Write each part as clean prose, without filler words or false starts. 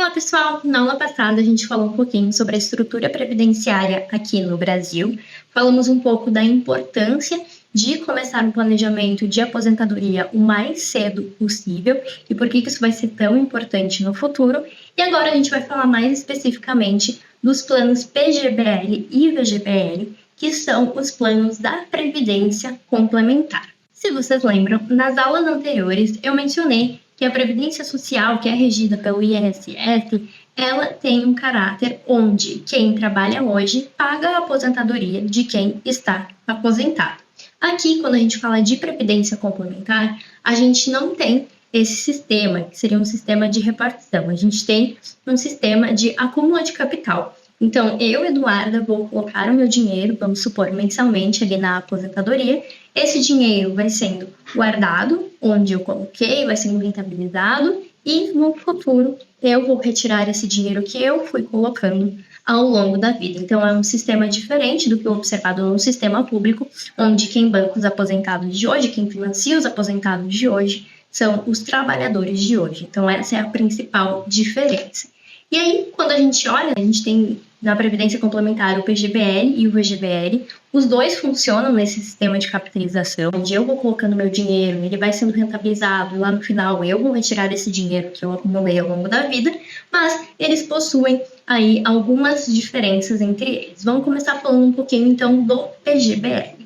Olá, pessoal! Na aula passada, a gente falou um pouquinho sobre a estrutura previdenciária aqui no Brasil. Falamos um pouco da importância de começar um planejamento de aposentadoria o mais cedo possível e por que isso vai ser tão importante no futuro. E agora a gente vai falar mais especificamente dos planos PGBL e VGBL, que são os planos da Previdência Complementar. Se vocês lembram, nas aulas anteriores eu mencionei que a Previdência Social, que é regida pelo INSS, ela tem um caráter onde quem trabalha hoje paga a aposentadoria de quem está aposentado. Aqui, quando a gente fala de Previdência Complementar, a gente não tem esse sistema, que seria um sistema de repartição. A gente tem um sistema de acúmulo de capital. Então, eu, Eduarda, vou colocar o meu dinheiro, vamos supor, mensalmente ali na aposentadoria. Esse dinheiro vai sendo guardado, onde eu coloquei, vai sendo rentabilizado e no futuro eu vou retirar esse dinheiro que eu fui colocando ao longo da vida. Então, é um sistema diferente do que o observado no sistema público, onde quem banca os aposentados de hoje, quem financia os aposentados de hoje, são os trabalhadores de hoje. Então, essa é a principal diferença. E aí, quando a gente olha, a gente tem na Previdência Complementar o PGBL e o VGBL, os dois funcionam nesse sistema de capitalização, onde eu vou colocando meu dinheiro, ele vai sendo rentabilizado, e lá no final eu vou retirar esse dinheiro que eu acumulei ao longo da vida, mas eles possuem aí algumas diferenças entre eles. Vamos começar falando um pouquinho então do PGBL.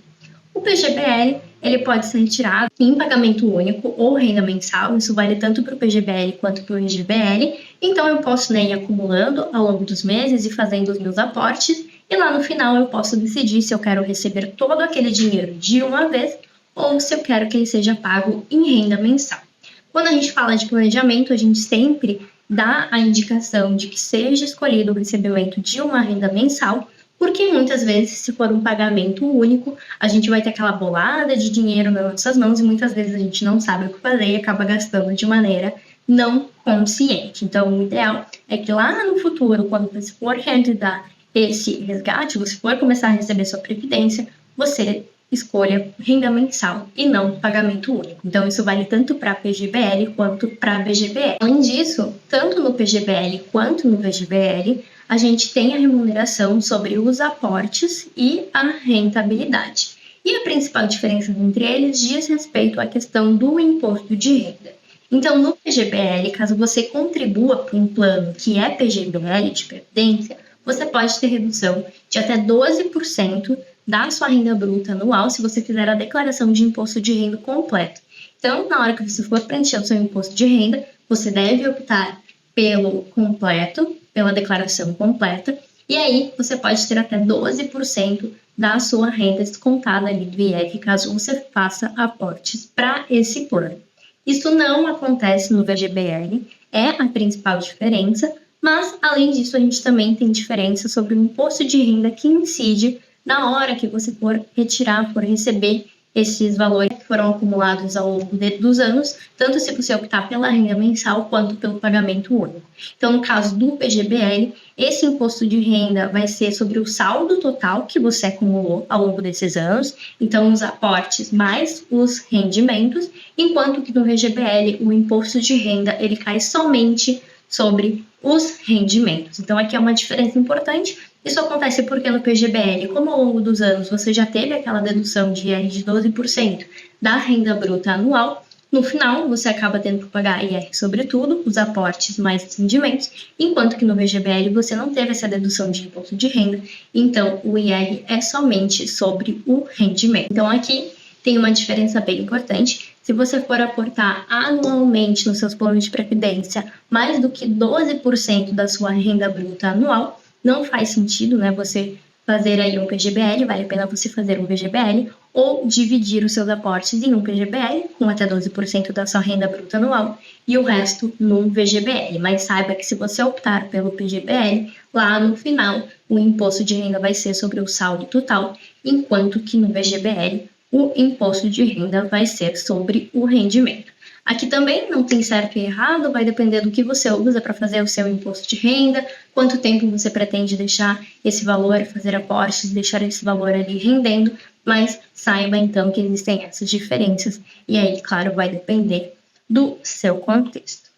O PGBL, ele pode ser retirado em pagamento único ou renda mensal, isso vale tanto para o PGBL quanto para o VGBL, então eu posso ir acumulando ao longo dos meses e fazendo os meus aportes, e lá no final eu posso decidir se eu quero receber todo aquele dinheiro de uma vez ou se eu quero que ele seja pago em renda mensal. Quando a gente fala de planejamento, a gente sempre dá a indicação de que seja escolhido o recebimento de uma renda mensal, porque muitas vezes, se for um pagamento único, a gente vai ter aquela bolada de dinheiro nas nossas mãos e muitas vezes a gente não sabe o que fazer e acaba gastando de maneira não consciente. Então, o ideal é que lá no futuro, quando você for realizar esse resgate, você for começar a receber sua previdência, você escolha renda mensal e não pagamento único. Então, isso vale tanto para PGBL quanto para VGBL. Além disso, tanto no PGBL quanto no VGBL, a gente tem a remuneração sobre os aportes e a rentabilidade. E a principal diferença entre eles diz respeito à questão do imposto de renda. Então, no PGBL, caso você contribua para um plano que é PGBL de previdência, você pode ter redução de até 12% da sua renda bruta anual se você fizer a declaração de imposto de renda completa. Então, na hora que você for preencher o seu imposto de renda, você deve optar pelo completo, pela declaração completa, e aí você pode ter até 12% da sua renda descontada ali do IR, caso você faça aportes para esse plano. Isso não acontece no VGBL, é a principal diferença, mas além disso a gente também tem diferença sobre o imposto de renda que incide na hora que você for retirar, for receber esses valores que foram acumulados ao longo dos anos, tanto se você optar pela renda mensal quanto pelo pagamento único. Então, no caso do PGBL, esse imposto de renda vai ser sobre o saldo total que você acumulou ao longo desses anos, então os aportes mais os rendimentos, enquanto que no VGBL o imposto de renda ele cai somente sobre os rendimentos. Então, aqui é uma diferença importante. Isso acontece porque no PGBL, como ao longo dos anos você já teve aquela dedução de IR de 12% da renda bruta anual, no final você acaba tendo que pagar IR sobre tudo, os aportes mais os rendimentos, enquanto que no VGBL você não teve essa dedução de imposto de renda, então o IR é somente sobre o rendimento. Então aqui tem uma diferença bem importante. Se você for aportar anualmente nos seus planos de previdência mais do que 12% da sua renda bruta anual, não faz sentido, né, você fazer aí um PGBL, vale a pena você fazer um VGBL ou dividir os seus aportes em um PGBL com até 12% da sua renda bruta anual e o resto num VGBL. Mas saiba que se você optar pelo PGBL, lá no final o imposto de renda vai ser sobre o saldo total, enquanto que no VGBL o imposto de renda vai ser sobre o rendimento. Aqui também não tem certo e errado, vai depender do que você usa para fazer o seu imposto de renda, quanto tempo você pretende deixar esse valor, fazer aportes, deixar esse valor ali rendendo, mas saiba então que existem essas diferenças e aí, claro, vai depender do seu contexto.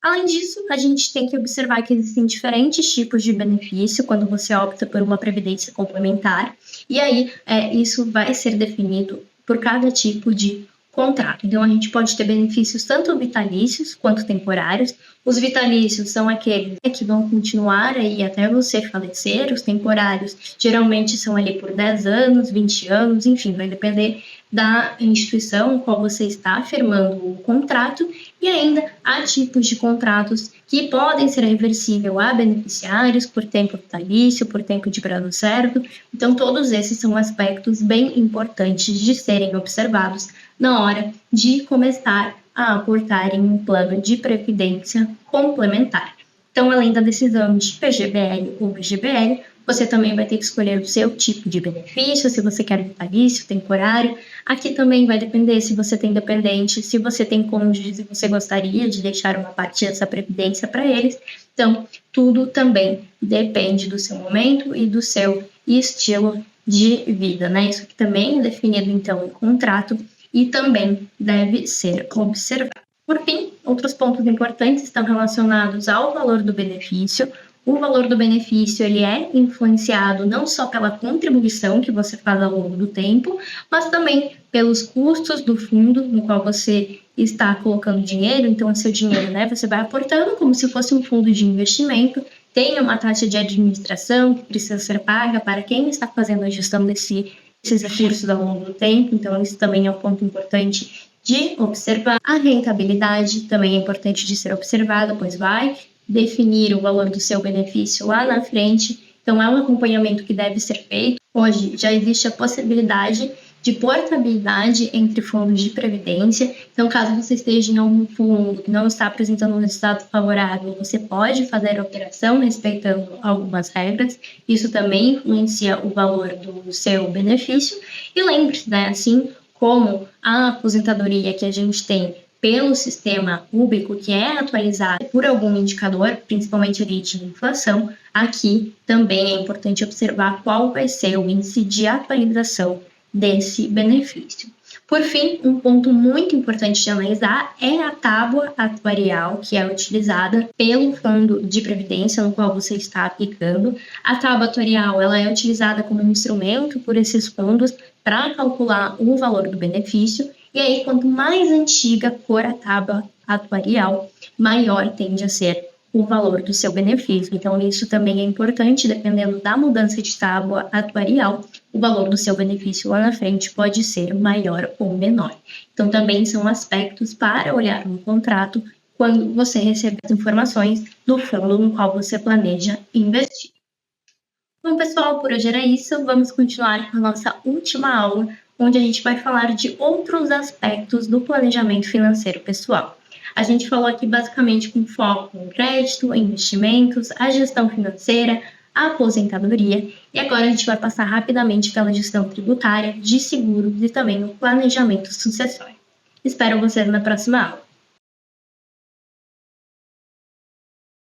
Além disso, a gente tem que observar que existem diferentes tipos de benefício quando você opta por uma previdência complementar, e aí isso vai ser definido por cada tipo de contrato. Então, a gente pode ter benefícios tanto vitalícios quanto temporários. Os vitalícios são aqueles que vão continuar aí até você falecer. Os temporários geralmente são ali por 10 anos, 20 anos, enfim, vai depender da instituição qual você está firmando o contrato. E ainda há tipos de contratos que podem ser reversíveis a beneficiários por tempo vitalício, por tempo de prazo certo. Então, todos esses são aspectos bem importantes de serem observados na hora de começar a aportar em um plano de previdência complementar. Então, além da decisão de PGBL ou VGBL, você também vai ter que escolher o seu tipo de benefício, se você quer vitalício, temporário. Aqui também vai depender se você tem dependente, se você tem cônjuges e você gostaria de deixar uma parte dessa previdência para eles. Então, tudo também depende do seu momento e do seu estilo de vida, né? Isso aqui também é definido, então, em contrato e também deve ser observado. Por fim, outros pontos importantes estão relacionados ao valor do benefício. O valor do benefício ele é influenciado não só pela contribuição que você faz ao longo do tempo, mas também pelos custos do fundo no qual você está colocando dinheiro. Então, o seu dinheiro, né, você vai aportando como se fosse um fundo de investimento. Tem uma taxa de administração que precisa ser paga para quem está fazendo a gestão desses recursos ao longo do tempo. Então, isso também é um ponto importante de observar. A rentabilidade também é importante de ser observada, pois vai definir o valor do seu benefício lá na frente. Então, é um acompanhamento que deve ser feito. Hoje já existe a possibilidade de portabilidade entre fundos de previdência. Então, caso você esteja em algum fundo que não está apresentando um resultado favorável, você pode fazer a operação respeitando algumas regras. Isso também influencia o valor do seu benefício. E lembre-se, né, assim como a aposentadoria que a gente tem pelo sistema público, que é atualizado por algum indicador, principalmente ali de inflação, aqui também é importante observar qual vai ser o índice de atualização desse benefício. Por fim, um ponto muito importante de analisar é a tábua atuarial que é utilizada pelo fundo de previdência no qual você está aplicando. A tábua atuarial ela é utilizada como um instrumento por esses fundos para calcular o valor do benefício. E aí, quanto mais antiga for a tábua atuarial, maior tende a ser o valor do seu benefício. Então, isso também é importante, dependendo da mudança de tábua atuarial, o valor do seu benefício lá na frente pode ser maior ou menor. Então, também são aspectos para olhar no contrato quando você receber as informações do fundo no qual você planeja investir. Bom, pessoal, por hoje era isso. Vamos continuar com a nossa última aula, onde a gente vai falar de outros aspectos do planejamento financeiro pessoal. A gente falou aqui basicamente com foco em crédito, investimentos, a gestão financeira, a aposentadoria, e agora a gente vai passar rapidamente pela gestão tributária, de seguros e também o planejamento sucessório. Espero vocês na próxima aula.